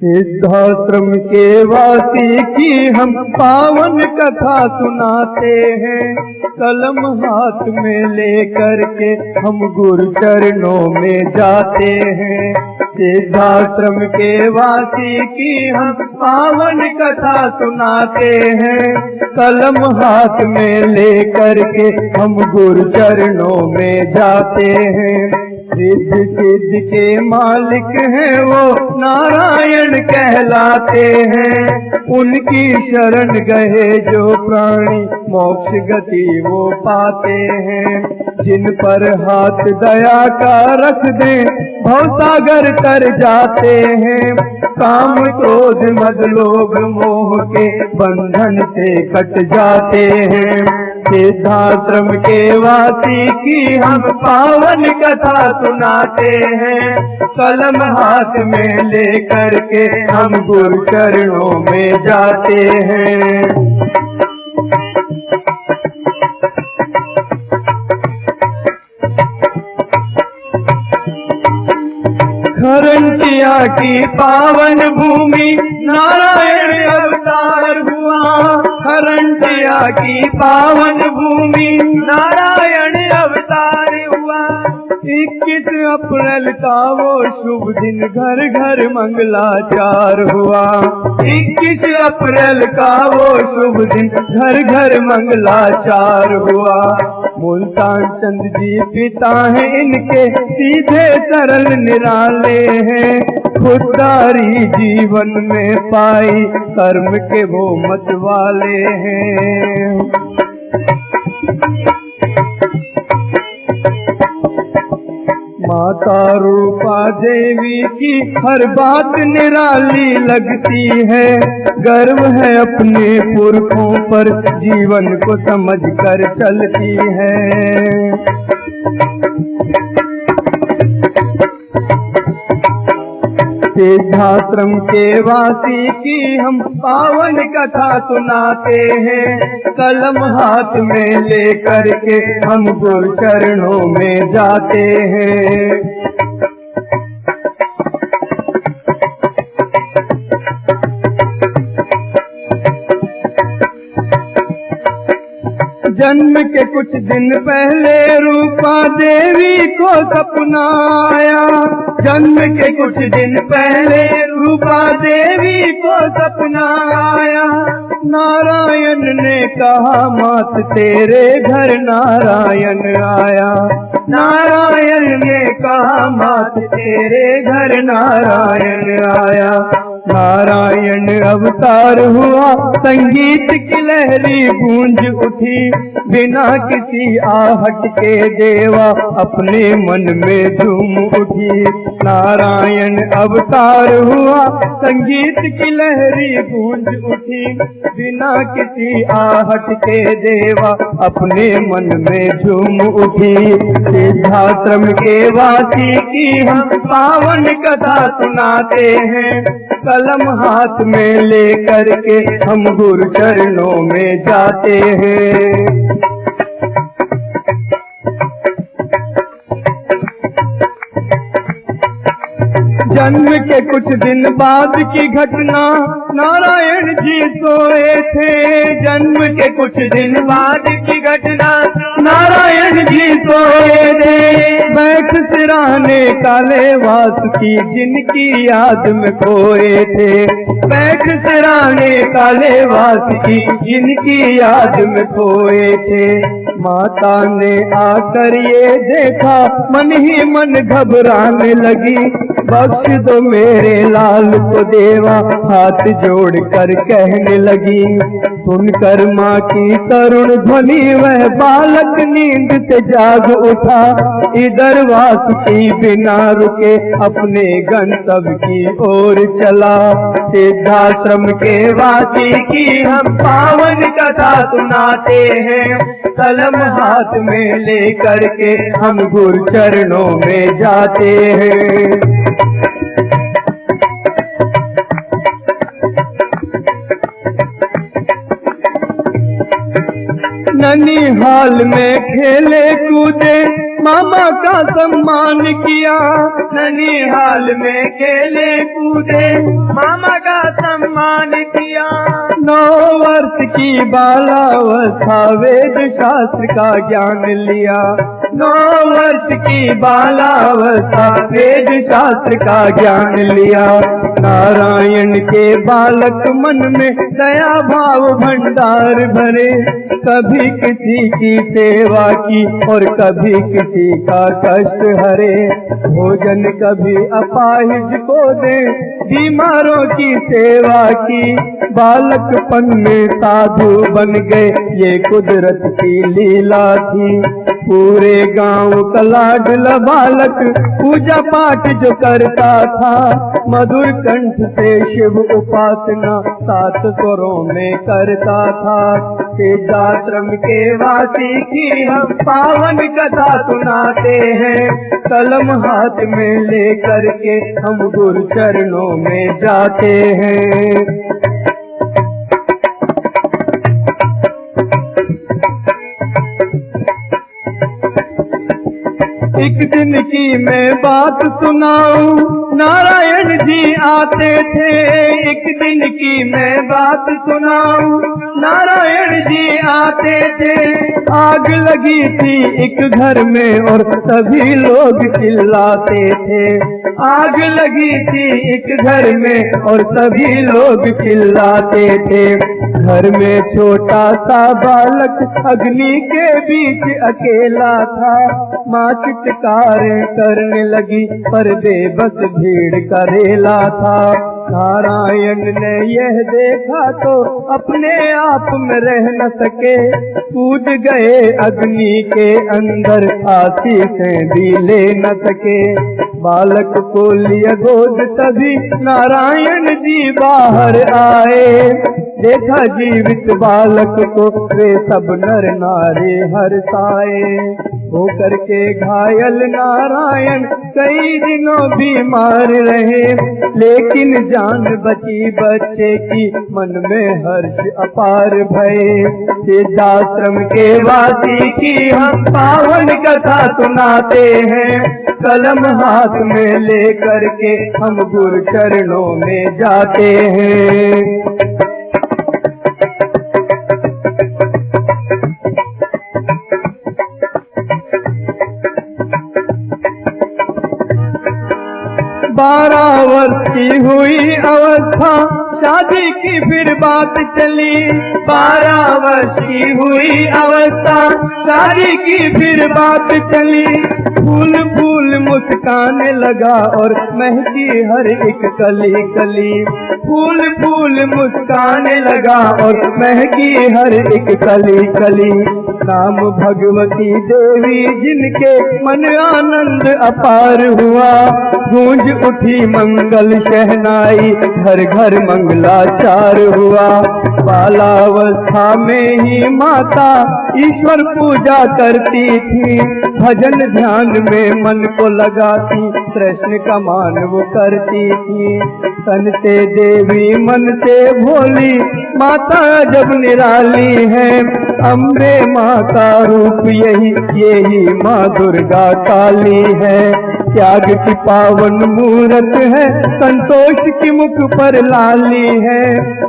सिद्धाश्रम के वासी की हम पावन कथा सुनाते हैं, कलम हाथ में लेकर के हम गुरु चरणों में जाते हैं। सिद्धाश्रम के वासी की हम पावन कथा सुनाते हैं, कलम हाथ में लेकर के हम गुरु चरणों में जाते हैं। सिद्ध सिद्ध के मालिक हैं वो नारायण कहलाते हैं, उनकी शरण गए जो प्राणी मोक्ष गति वो पाते हैं। जिन पर हाथ दया का रख दे भवसागर तर जाते हैं, काम क्रोध मद लोभ मोह के बंधन से कट जाते हैं। सिद्धाश्रम के वासी की हम पावन कथा सुनाते हैं, कलम हाथ में लेकर के हम गुरु चरणों में जाते हैं। खरंटिया की पावन भूमि नारायण अवतार हुआ, खरंटिया की पावन भूमि नारायण अवतार हुआ। 21 अप्रैल का वो शुभ दिन घर घर मंगलाचार हुआ, 21 अप्रैल का वो शुभ दिन घर घर मंगलाचार हुआ। मुल्तान चंद जी पिता हैं इनके सीधे सरल निराले हैं, खुददारी जीवन में पाई कर्म के वो मत वाले हैं। माता रूपा देवी की हर बात निराली लगती है, गर्व है अपने पुरखों पर जीवन को समझ कर चलती है। सिद्धाश्रम के वासी की हम पावन कथा सुनाते हैं, कलम हाथ में लेकर के हम गुरु चरणों में जाते हैं। जन्म के कुछ दिन पहले रूपा देवी को सपना आया, जन्म के कुछ दिन पहले रूपा देवी को सपना आया। नारायण ने कहा मात तेरे घर नारायण आया, नारायण ने कहा मात तेरे घर नारायण आया। नारायण अवतार हुआ संगीत की लहरी गूंज उठी, बिना किसी आहट के देवा अपने मन में झूम उठी। नारायण अवतार हुआ संगीत की लहरी गूंज उठी, बिना किसी आहट के देवा अपने मन में झूम उठी। सिद्धाश्रम के वासी की हम पावन कथा सुनाते हैं, कलम हाथ में लेकर के हम गुरु चरणों में जाते हैं। जन्म के कुछ दिन बाद की घटना नारायण जी सोए थे, जन्म के कुछ दिन बाद की घटना नारायण जी सोए थे। बैठ सिराने काले वास की जिनकी याद में खोए थे, बैठ सिराने काले वास की जिनकी याद में खोए थे। माता ने आकर ये देखा मन ही मन घबराने लगी, बख्श दो मेरे लाल को देवा हाथ जोड़ कर कहने लगी। सुनकर माँ की करुण ध्वनि वह बालक नींद से जाग उठा, इधर वासुकी बिना रुके अपने गंतव्य की ओर चला। सिद्धाश्रम के वासी की हम पावन कथा सुनाते हैं, कलम हाथ में लेकर के हम गुरु चरणों में जाते हैं। ननिहाल में खेले कूदे मामा का सम्मान किया, ननिहाल में खेले कूदे, मामा का सम्मान किया। 9 वर्ष की बालावस्था वेद शास्त्र का ज्ञान लिया, 9 वर्ष की बालावस्था वेद शास्त्र का ज्ञान लिया। नारायण के बालक मन में दया भाव भंडार भरे, कभी किसी की सेवा की और कभी किसी का कष्ट हरे। भोजन कभी अपाहिज को दे, बीमारों की सेवा की, बालकपन में साधु बन गए, ये कुदरत की लीला थी। पूरे गांव का लाडला बालक पूजा पाठ जो करता था, मधुर कंठ से शिव उपासना 7 स्वरों में करता था। सिद्धाश्रम के वासी की हम पावन कथा सुनाते हैं, कलम हाथ में लेकर के हम गुरु चरणों में जाते हैं। एक दिन की मैं बात सुनाऊं, नारायण जी आते थे। एक दिन की मैं बात सुनाऊं, नारायण जी आते थे। आग लगी थी एक घर में और सभी लोग चिल्लाते थे। आग लगी थी एक घर में और सभी लोग चिल्लाते थे। घर में छोटा सा बालक अग्नि के बीच अकेला था। माँ चित्कारें करने लगी पर बेबस भीड़ करेला था। नारायण ने यह देखा तो अपने आप में रह न सके, कूद गए अग्नि के अंदर, आशीषें भी ले न सके। बालक को लिया गोद तभी नारायण जी बाहर आए। देखा जीवित बालक को वे सब नर नारी हर्षाए। होकर के घायल नारायण कई दिनों बीमार रहे, लेकिन जान बची बच्चे की, मन में हर्ष अपार भये। सिद्धाश्रम के वासी की हम पावन कथा सुनाते हैं, कलम हाथ में लेकर के हम गुरु चरणों में जाते हैं। बारह वर्ष की हुई अवस्था, शादी की फिर बात चली। 12 वर्ष की हुई अवस्था, शादी की फिर बात चली। फूल फूल मुस्काने लगा और महकी हर एक कली कली। फूल फूल मुस्काने लगा और महकी हर एक कली कली। नाम भगवती देवी जिनके मन आनंद अपार हुआ। गूंज उठी मंगल शहनाई, घर घर मंगलाचार हुआ। बालावस्था में ही माता ईश्वर पूजा करती थी। भजन ध्यान में मन को लगाती, कृष्ण का मान वो करती थी। तन से देवी मन से भोली, माता जब निराली है। अम्बे माँ का रूप यही माँ दुर्गा काली है। त्याग की पावन मूरत है, संतोष की मुख पर लाली है।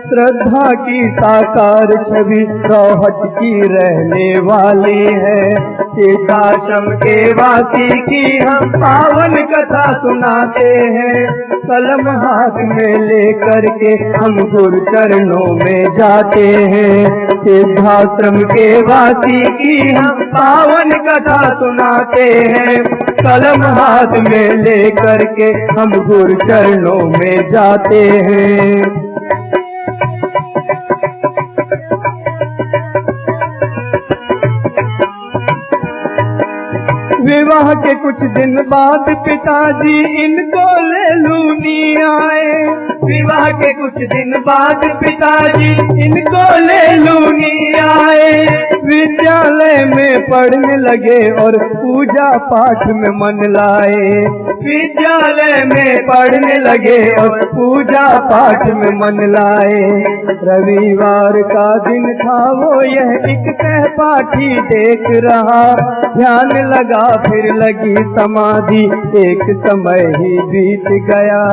श्रद्धा की साकार छवि रौहट की रहने वाली है। सिद्धाश्रम के वासी की हम पावन कथा सुनाते हैं, कलम हाथ में लेकर के हम गुरु चरणों में जाते हैं। सिद्धाश्रम के वासी की हम पावन कथा सुनाते हैं, कलम हाथ में लेकर के हम गुरु चरणों में जाते हैं। विवाह के कुछ दिन बाद पिताजी इनको ले लूनी आए। विवाह के कुछ दिन बाद पिताजी इनको ले लूनी आए। विद्यालय में पढ़ने लगे और पूजा पाठ में मन लाए। विद्यालय में पढ़ने लगे और पूजा पाठ में मन लाए। रविवार का दिन था वो यह एक सहपाठी देख रहा, ध्यान लगा फिर लगी समाधि, एक समय ही बीत गया।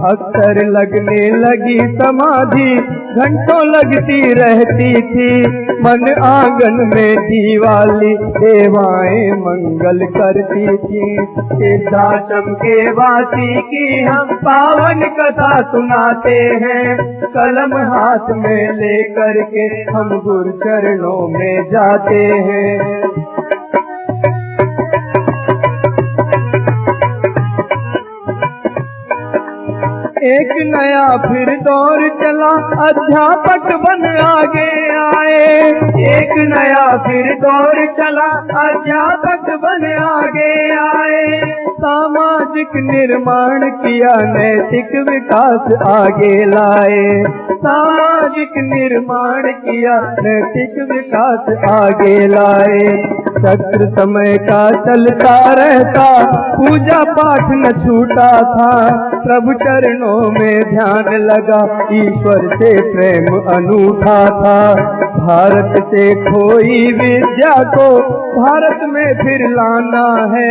अक्सर लगने लगी समाधि, घंटों लगती रहती थी, मन आंगन में दीवाली देवाएं मंगल करती थी। वृद्धाश्रम के वासी की हम पावन कथा सुनाते हैं, कलम हाथ में लेकर के हम गुरु चरणों में जाते हैं। एक नया फिर दौर चला, अध्यापक बन आगे आए। एक नया फिर दौर चला, अध्यापक बन आगे आए। सामाजिक निर्माण किया, नैतिक विकास आगे लाए। सामाजिक निर्माण किया, नैतिक विकास आगे लाए। चक्र समय का चलता रहता, पूजा पाठ न छूटा था। प्रभु चरणों में ध्यान लगा, ईश्वर से प्रेम अनूठा था। भारत से खोई विद्या को भारत में फिर लाना है,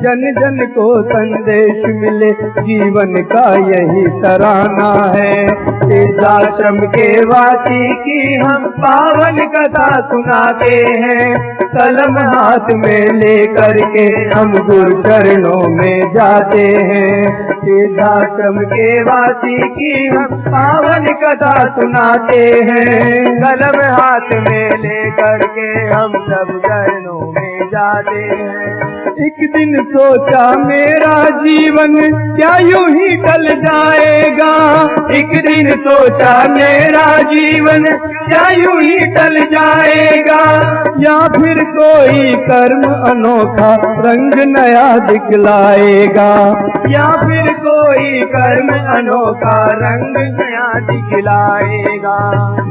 जन जन को संदेश मिले, जीवन का यही तराना है। वृद्धाश्रम के वासी की हम पावन कथा सुनाते हैं, कलम हाथ में लेकर के हम गुरु चरणों में जाते हैं। वृद्धाश्रम के वासी की हम पावन कथा सुनाते हैं, कलम हाथ में लेकर के हम सब चरणों में जाते हैं। एक दिन सोचा मेरा जीवन क्या यूं ही टल जाएगा। एक दिन सोचा मेरा जीवन क्या यूं ही टल जाएगा, या फिर कोई कर्म अनोखा रंग नया दिखलाएगा। या फिर कोई कर्म अनोखा रंग नया दिखलाएगा।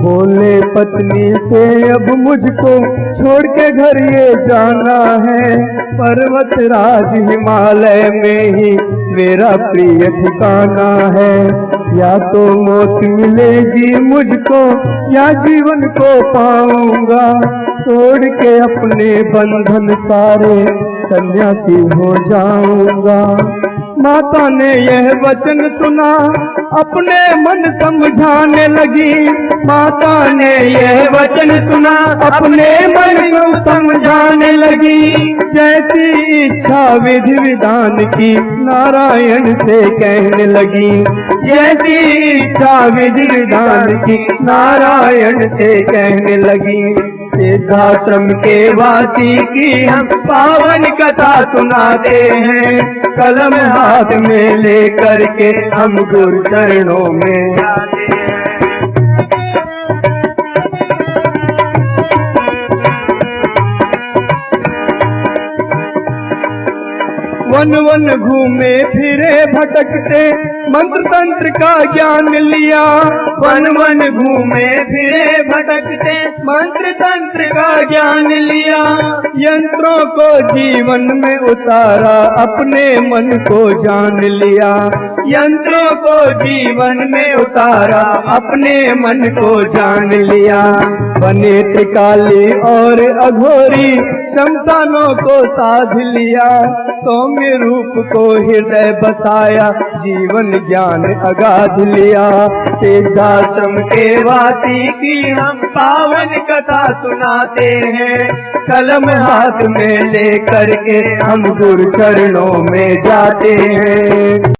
बोले पत्नी से अब मुझको छोड़ के घर ये जाना है, पर्वत राज हिमालय में ही मेरा प्रिय ठिकाना है। या तो मौत मिलेगी मुझको या जीवन को पाऊंगा, छोड़ के अपने बंधन सारे सन्यासी हो जाऊंगा। माता ने यह वचन सुना, अपने मन समझाने लगी। माता ने यह वचन सुना, अपने मन को समझाने लगी। जैसी इच्छा विधि विधान की नारायण से कहने लगी। जैसी इच्छा विधि विधान की नारायण से कहने लगी। वृद्धाश्रम के वासी की हम पावन कथा सुनाते हैं, कलम हाथ में लेकर के हम गुरु चरणों में जाते हैं। वन वन घूमे फिरे भटकते, मंत्र तंत्र का ज्ञान लिया। वन वन घूमे फिरे भटकते, मंत्र तंत्र का ज्ञान लिया। यंत्रों को जीवन में उतारा, अपने मन को जान लिया। यंत्रों को जीवन में उतारा, अपने मन को जान लिया। बने त्रिकाली और अघोरी, शमशानों को साध लिया। सौम्य रूप को हृदय बसाया, जीवन ज्ञान अगाध लिया। वृद्धाश्रम के वासी की हम पावन कथा सुनाते हैं, कलम हाथ में लेकर के हम गुरु चरणों में जाते हैं।